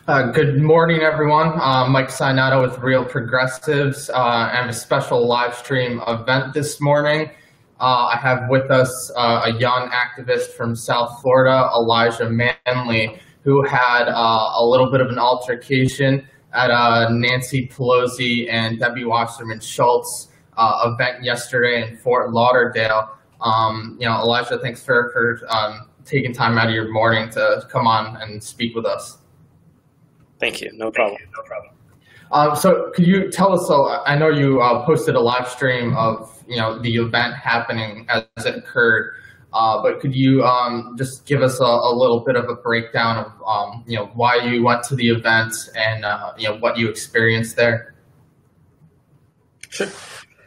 Good morning, everyone. Mike Sainato with Real Progressives and a special live stream event this morning. I have with us a young activist from South Florida, Elijah Manley, who had a little bit of an altercation at Nancy Pelosi and Wasserman Schultz event yesterday in Fort Lauderdale. Elijah, thanks for taking time out of your morning to come on and speak with us. Thank you. No problem. So could you tell us, I know you posted a live stream of, the event happening as it occurred, but could you just give us a little bit of a breakdown of, why you went to the event and, what you experienced there? Sure.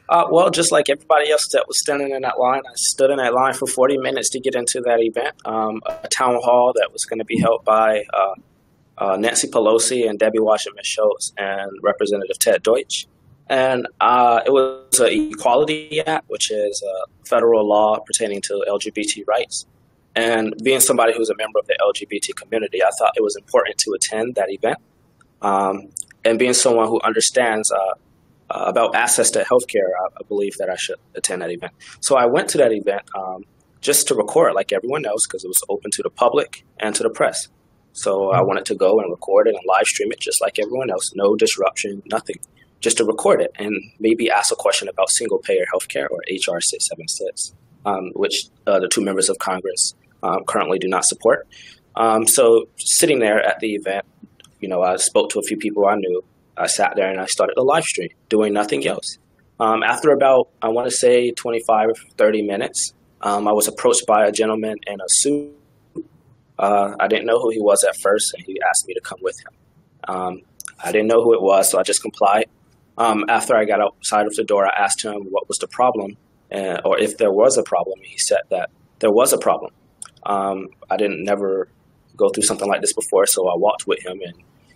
Well, just like everybody else that was standing in that line, I stood in that line for 40 minutes to get into that event, a town hall that was going to be held by Nancy Pelosi and Wasserman Schultz and Representative Ted Deutsch. And it was an Equality Act, which is a federal law pertaining to LGBT rights. And being somebody who's a member of the LGBT community, I thought it was important to attend that event. And being someone who understands about access to healthcare, I believe that I should attend that event. So I went to that event just to record like everyone else because it was open to the public and to the press. So I wanted to go and record it and live stream it just like everyone else. No disruption, nothing. Just to record it and maybe ask a question about single-payer healthcare or HR 676, which the two members of Congress currently do not support. So sitting there at the event, I spoke to a few people I knew. I sat there and I started the live stream, doing nothing else. After about, I want to say 25 or 30 minutes, I was approached by a gentleman in a suit. I didn't know who he was at first, and he asked me to come with him. I didn't know who it was, so I just complied. After I got outside of the door, I asked him what was the problem, or if there was a problem. He said that there was a problem. I didn't never go through something like this before, so I walked with him, and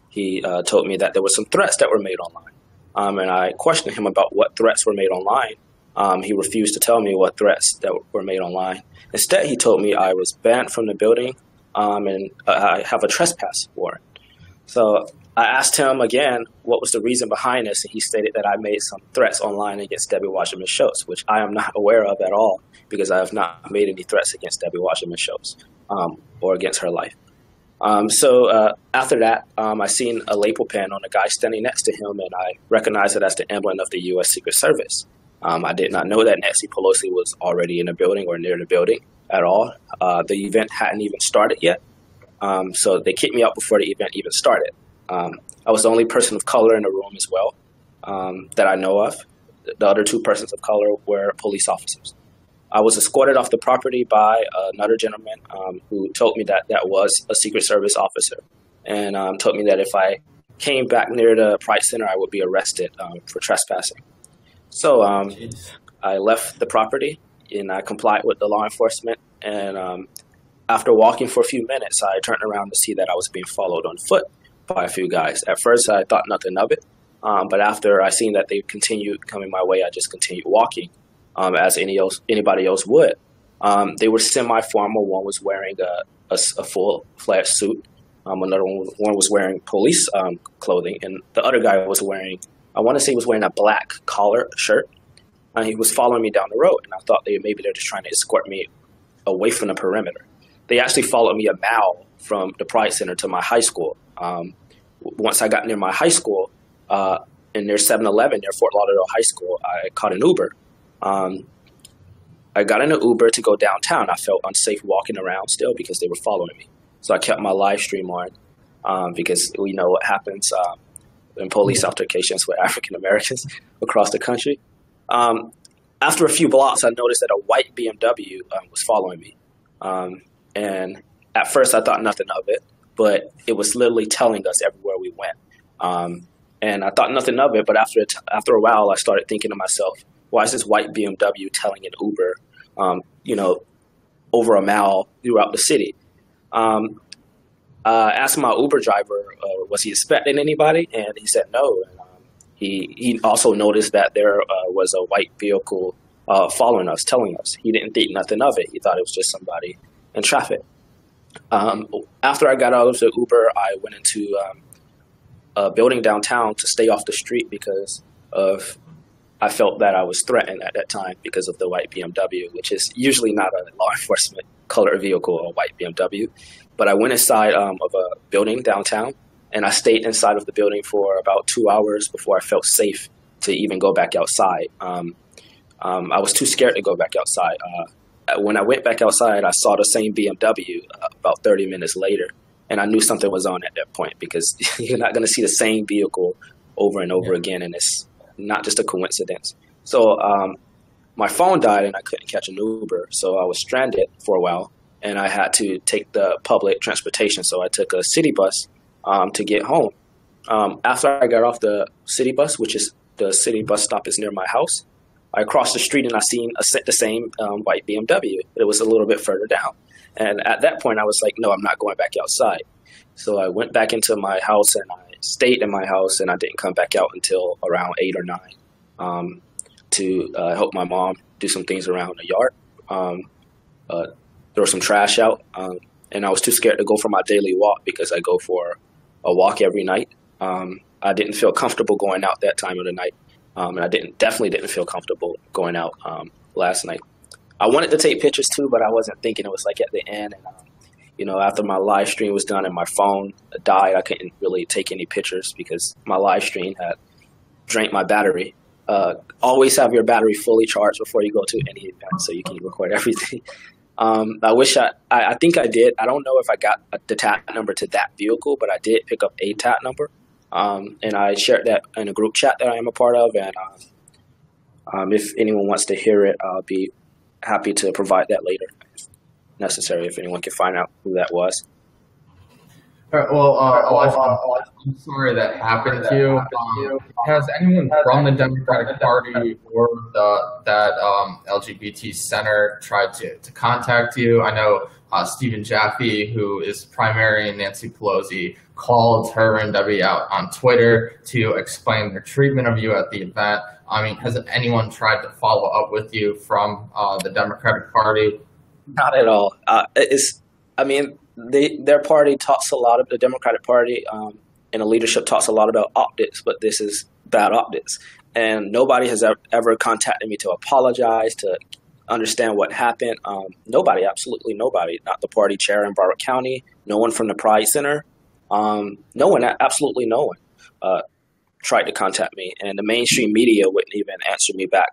he told me that there were some threats that were made online. And I questioned him about what threats were made online. He refused to tell me what threats that were made online. Instead, he told me I was banned from the building, and I have a trespass warrant. So I asked him again what was the reason behind this, and he stated that I made some threats online against Wasserman Schultz, which I am not aware of at all because I have not made any threats against Wasserman Schultz or against her life. So after that, I seen a label pen on a guy standing next to him, and I recognized it as the emblem of the U.S. Secret Service. I did not know that Nancy Pelosi was already in the building or near the building at all. The event hadn't even started yet. So they kicked me out before the event even started. I was the only person of color in the room as well that I know of. The other two persons of color were police officers. I was escorted off the property by another gentleman who told me that that was a Secret Service officer and told me that if I came back near the Pride Center, I would be arrested for trespassing. So I left the property and I complied with the law enforcement. And after walking for a few minutes, I turned around to see that I was being followed on foot by a few guys. At first, I thought nothing of it. But after I seen that they continued coming my way, I just continued walking as anybody else would. They were semi-formal. One was wearing a full-fledged suit. Another one was wearing police clothing. And the other guy was wearing, I want to say he was wearing a black collar shirt. And he was following me down the road. And I thought maybe they're just trying to escort me away from the perimeter. They actually followed me a mile from the Pride Center to my high school. Once I got near my high school, in their 7-Eleven near Fort Lauderdale High School, I caught an Uber. I got in an Uber to go downtown. I felt unsafe walking around still because they were following me. So I kept my live stream on because we know what happens in police altercations with African Americans across the country. After a few blocks, I noticed that a white BMW was following me. And at first I thought nothing of it, but it was literally telling us everywhere we went. And I thought nothing of it, but after a while, I started thinking to myself, why is this white BMW telling an Uber, over a mile throughout the city? I asked my Uber driver, was he expecting anybody? And he said no. And, he also noticed that there was a white vehicle following us, telling us. He didn't think nothing of it. He thought it was just somebody in traffic. After I got out of the Uber, I went into a building downtown to stay off the street because of I felt that I was threatened at that time because of the white BMW, which is usually not a law enforcement color vehicle, a white BMW. But I went inside of a building downtown, and I stayed inside of the building for about 2 hours before I felt safe to even go back outside. I was too scared to go back outside. When I went back outside, I saw the same BMW about 30 minutes later, and I knew something was on at that point because you're not going to see the same vehicle over and over again, and it's not just a coincidence. So my phone died and I couldn't catch an Uber. So I was stranded for a while and I had to take the public transportation. So I took a city bus to get home. After I got off the city bus, which is the city bus stop is near my house, I crossed the street and I seen the same white BMW. It was a little bit further down. And at that point I was like, no, I'm not going back outside. So I went back into my house and I stayed in my house, and I didn't come back out until around 8 or 9 to help my mom do some things around the yard, throw some trash out. And I was too scared to go for my daily walk because I go for a walk every night. I didn't feel comfortable going out that time of the night, and I definitely didn't feel comfortable going out last night. I wanted to take pictures too, but I wasn't thinking. It was like at the end, and after my live stream was done and my phone died, I couldn't really take any pictures because my live stream had drained my battery. Always have your battery fully charged before you go to any event so you can record everything. I wish I think I did. I don't know if I got the TAT number to that vehicle, but I did pick up a TAT number. And I shared that in a group chat that I am a part of. And if anyone wants to hear it, I'll be happy to provide that later. Necessary if anyone can find out who that was. All right, well, Elijah, I'm sorry that happened to you. Has anyone from the Democratic Party or that LGBT Center tried to contact you? I know Stephen Jaffe, who is primary, and Nancy Pelosi called her and Debbie out on Twitter to explain their treatment of you at the event. I mean, has anyone tried to follow up with you from the Democratic Party? Not at all. Their party talks a lot of the Democratic Party, and the leadership talks a lot about optics, but this is bad optics. And nobody has ever contacted me to apologize, to understand what happened. Nobody, absolutely nobody. Not the party chair in Broward County. No one from the Pride Center. No one, absolutely no one, tried to contact me. And the mainstream media wouldn't even answer me back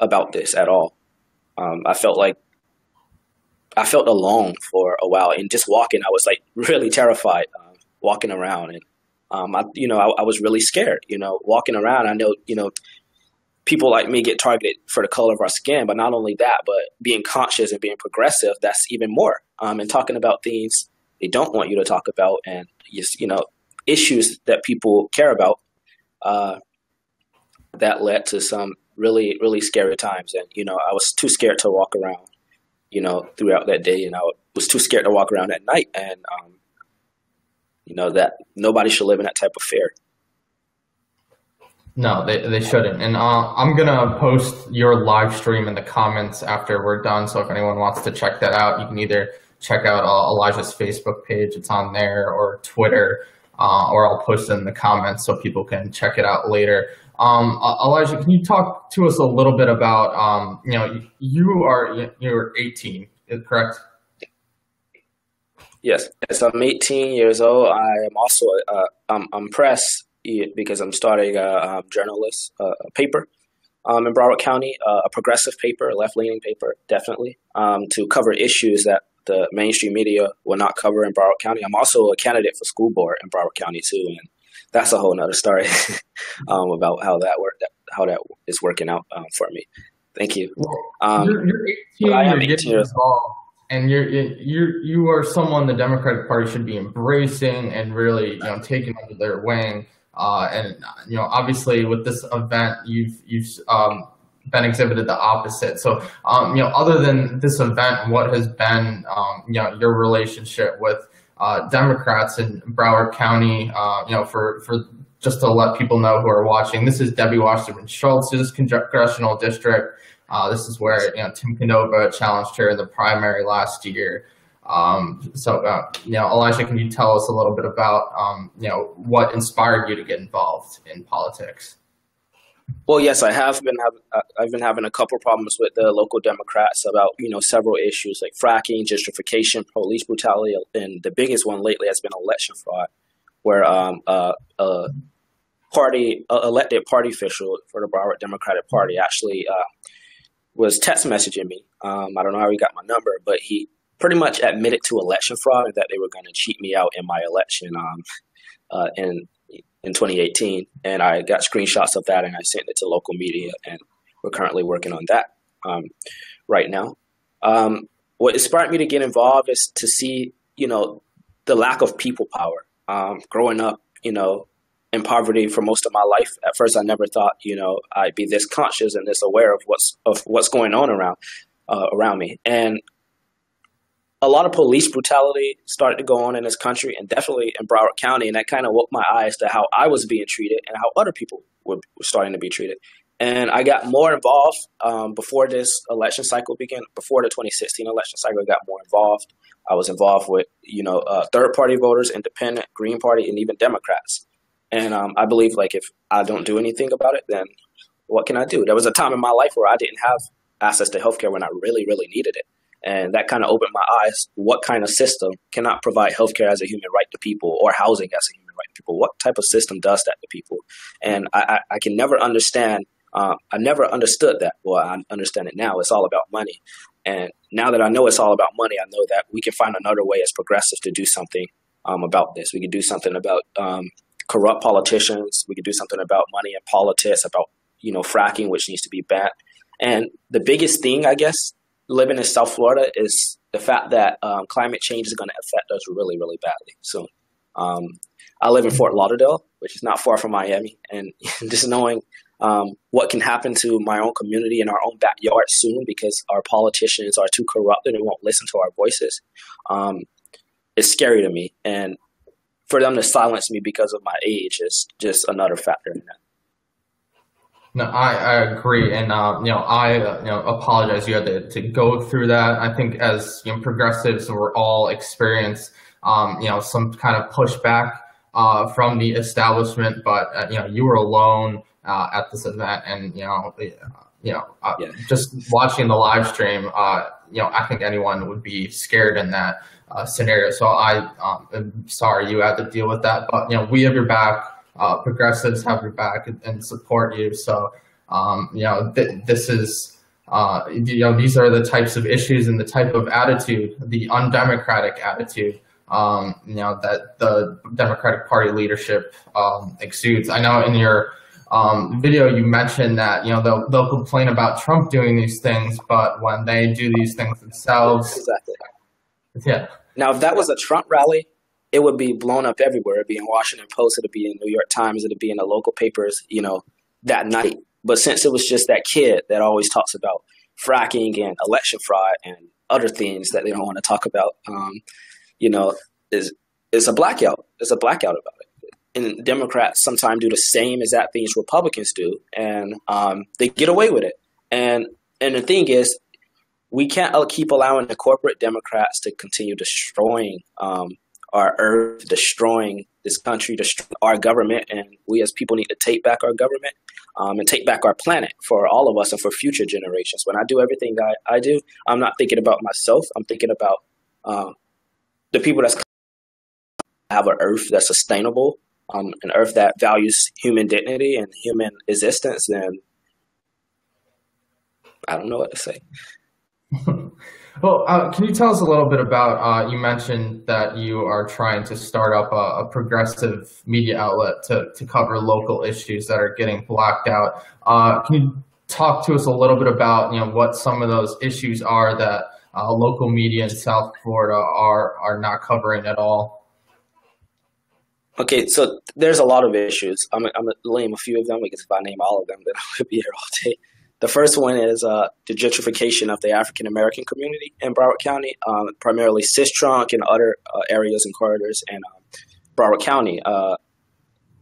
about this at all. I felt alone for a while, and just walking, I was like really terrified, walking around, and I was really scared. Walking around, I know people like me get targeted for the color of our skin, but not only that, but being conscious and being progressive, that's even more. And talking about things they don't want you to talk about, and just issues that people care about, that led to some really, really scary times. And I was too scared to walk around throughout that day, and I was too scared to walk around at night, and that nobody should live in that type of fear. No, they shouldn't. And I'm gonna post your live stream in the comments after we're done, so if anyone wants to check that out, you can either check out Elijah's Facebook page, it's on there, or Twitter, or I'll post it in the comments so people can check it out later. Elijah, can you talk to us a little bit about, you're 18, correct? Yes, I'm 18 years old. I am also, I'm press because I'm starting a journalist paper in Broward County, a progressive paper, a left-leaning paper, definitely, to cover issues that the mainstream media will not cover in Broward County. I'm also a candidate for school board in Broward County too, and that's a whole nother story about how that is working out for me. Thank you. You're 18. I am 18 years old, and you are someone the Democratic Party should be embracing and really taking under their wing. And obviously with this event, you've been exhibited the opposite. So other than this event, what has been your relationship with Democrats in Broward County, for just to let people know who are watching, this is Debbie Wasserman Schultz's congressional district. This is where Tim Canova challenged her in the primary last year. Elijah, can you tell us a little bit about, what inspired you to get involved in politics? Well, yes, I've been having a couple of problems with the local Democrats about, several issues like fracking, gentrification, police brutality, and the biggest one lately has been election fraud, where elected party official for the Broward Democratic Party actually was text messaging me. I don't know how he got my number, but he pretty much admitted to election fraud and that they were going to cheat me out in my election in 2018. And I got screenshots of that and I sent it to local media, and we're currently working on that right now. What inspired me to get involved is to see, the lack of people power. Growing up, in poverty for most of my life, at first I never thought, I'd be this conscious and this aware of what's going on around me. And a lot of police brutality started to go on in this country, and definitely in Broward County, and that kind of woke my eyes to how I was being treated and how other people were starting to be treated. And I got more involved before this election cycle began. Before the 2016 election cycle, I got more involved. I was involved with, third-party voters, independent, Green Party, and even Democrats. And I believe, if I don't do anything about it, then what can I do? There was a time in my life where I didn't have access to healthcare when I really, really needed it. And that kind of opened my eyes. What kind of system cannot provide healthcare as a human right to people, or housing as a human right to people? What type of system does that to people? And I can never understand. I never understood that. Well, I understand it now. It's all about money. And now that I know it's all about money, I know that we can find another way as progressives to do something about this. We can do something about corrupt politicians. We can do something about money and politics, about, fracking, which needs to be banned. And the biggest thing, I guess, living in South Florida is the fact that climate change is going to affect us really, really badly. So I live in Fort Lauderdale, which is not far from Miami. And just knowing what can happen to my own community in our own backyard soon because our politicians are too corrupted and won't listen to our voices, is scary to me. And for them to silence me because of my age is just another factor in that. No, I agree, and I apologize. You had to go through that. I think as progressives, we're all experienced some kind of pushback from the establishment, but you were alone at this event, and just watching the live stream, I think anyone would be scared in that scenario. So I'm sorry you had to deal with that, but we have your back. Progressives have your back and support you. So, this is, these are the types of issues and the type of attitude, the undemocratic attitude, that the Democratic Party leadership exudes. I know in your video you mentioned that they'll complain about Trump doing these things, but when they do these things themselves, exactly. Yeah. Now, if that was a Trump rally, it would be blown up everywhere. It'd be in Washington Post. It'd be in New York Times. It'd be in the local papers, that night. But since it was just that kid that always talks about fracking and election fraud and other things that they don't want to talk about, is a blackout. It's a blackout about it. And Democrats sometimes do the same exact things Republicans do, and they get away with it. And the thing is, we can't keep allowing the corporate Democrats to continue destroying our earth, destroying this country, destroying our government, and we as people need to take back our government and take back our planet for all of us and for future generations. When I do everything I do, I'm not thinking about myself. I'm thinking about the people that's have an earth that's sustainable, an earth that values human dignity and human existence. Then I don't know what to say. Well, can you tell us a little bit about, you mentioned that you are trying to start up a progressive media outlet to cover local issues that are getting blacked out. Can you talk to us a little bit about, what some of those issues are that local media in South Florida are not covering at all? Okay, so there's a lot of issues. I'm going to name a few of them because if I name all of them, then I would be here all day. The first one is the gentrification of the African-American community in Broward County, primarily Sistrunk and other areas and corridors in Broward County.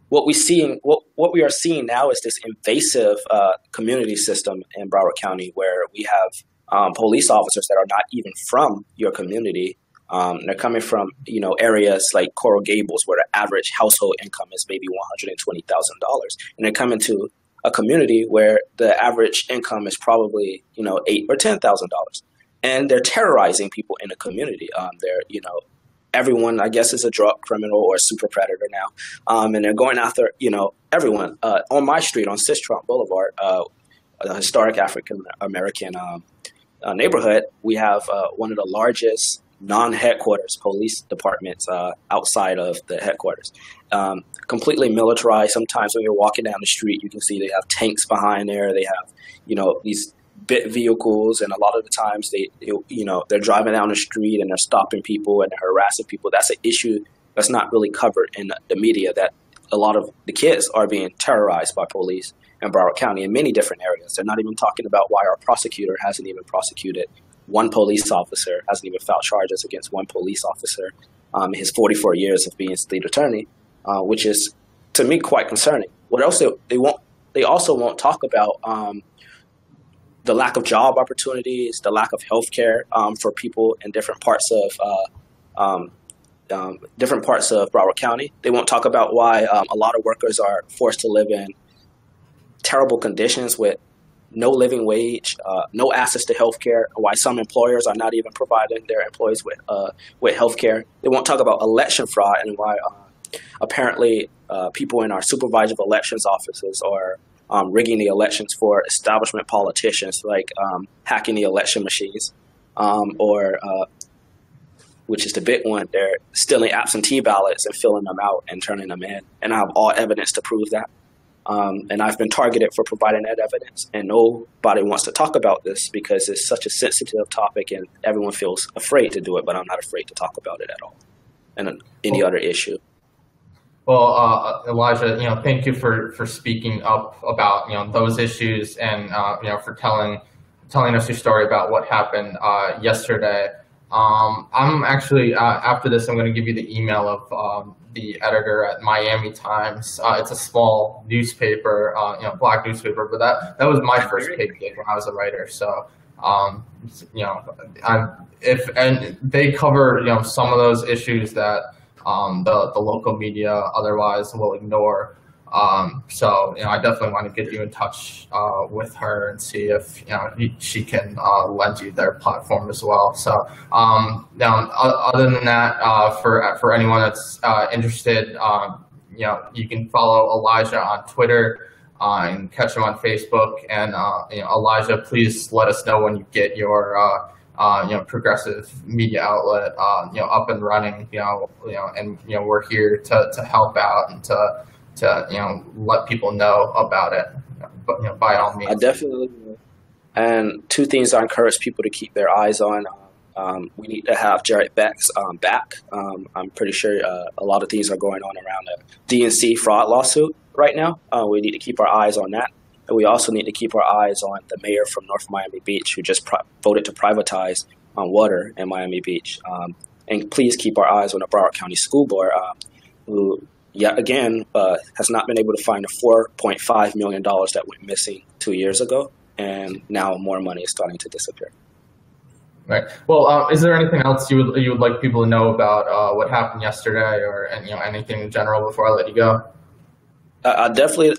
What we are seeing now is this invasive community system in Broward County where we have police officers that are not even from your community They're coming from, areas like Coral Gables where the average household income is maybe $120,000. And they're coming to a community where the average income is probably, $8,000 or $10,000. And they're terrorizing people in the community. Everyone, I guess, is a drug criminal or a super predator now. And they're going after, everyone. On my street, on Sistrunk Boulevard, a historic African-American neighborhood, we have one of the largest non-headquarters police departments outside of the headquarters. Completely militarized. Sometimes when you're walking down the street, you can see they have tanks behind there. They have, these bit vehicles, and a lot of the times they're driving down the street and they're stopping people and they're harassing people. That's an issue that's not really covered in the media, that a lot of the kids are being terrorized by police in Broward County in many different areas. They're not even talking about why our prosecutor hasn't even prosecuted one police officer, hasn't even filed charges against one police officer in his 44 years of being state attorney, which is, to me, quite concerning. What else they also won't talk about the lack of job opportunities, the lack of health care for people in different parts of Broward County. They won't talk about why a lot of workers are forced to live in terrible conditions with no living wage, no access to health care, why some employers are not even providing their employees with health care. They won't talk about election fraud and why apparently people in our supervisor of elections offices are rigging the elections for establishment politicians, like hacking the election machines, or which is the big one, they're stealing absentee ballots and filling them out and turning them in. And I have all evidence to prove that. And I've been targeted for providing that evidence. And nobody wants to talk about this because it's such a sensitive topic and everyone feels afraid to do it, but I'm not afraid to talk about it at all. And any other issue. Well, Elijah, thank you for speaking up about, those issues and, for telling us your story about what happened yesterday. I'm actually, after this, I'm going to give you the email of the editor at Miami Times. It's a small newspaper, black newspaper, but that was my first paid gig when I was a writer. So, and they cover, some of those issues that the local media otherwise will ignore. So, I definitely want to get you in touch with her and see if, she can lend you their platform as well. So, now, other than that, for anyone that's interested, you can follow Elijah on Twitter and catch him on Facebook. And, Elijah, please let us know when you get your progressive media outlet, up and running, and, we're here to help out and to let people know about it, but by all means. I definitely will. And two things I encourage people to keep their eyes on. We need to have Jared Beck's back. I'm pretty sure a lot of things are going on around the DNC fraud lawsuit right now. We need to keep our eyes on that. And we also need to keep our eyes on the mayor from North Miami Beach who just voted to privatize water in Miami Beach. And please keep our eyes on the Broward County School Board who yet again, has not been able to find the $4.5 million that went missing 2 years ago, and now more money is starting to disappear. Right. Well, is there anything else you would like people to know about what happened yesterday, or anything in general before I let you go? I definitely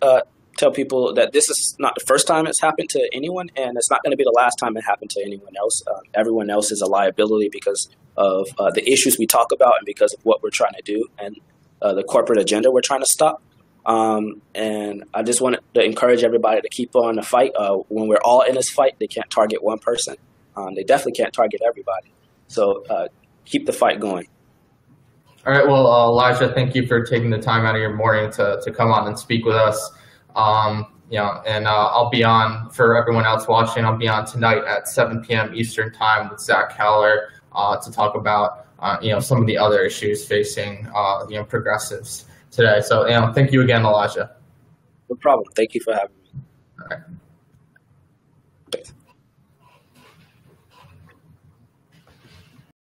tell people that this is not the first time it's happened to anyone, and it's not going to be the last time it happened to anyone else. Everyone else is a liability because of the issues we talk about and because of what we're trying to do and the corporate agenda we're trying to stop. And I just want to encourage everybody to keep on the fight. When we're all in this fight, they can't target one person. They definitely can't target everybody. So keep the fight going. All right. Well, Elijah, thank you for taking the time out of your morning to come on and speak with us. And I'll be on, for everyone else watching, I'll be on tonight at 7 p.m. Eastern time with Zach Keller to talk about some of the other issues facing progressives today. So thank you again, Elijah. No problem. Thank you for having me. All right.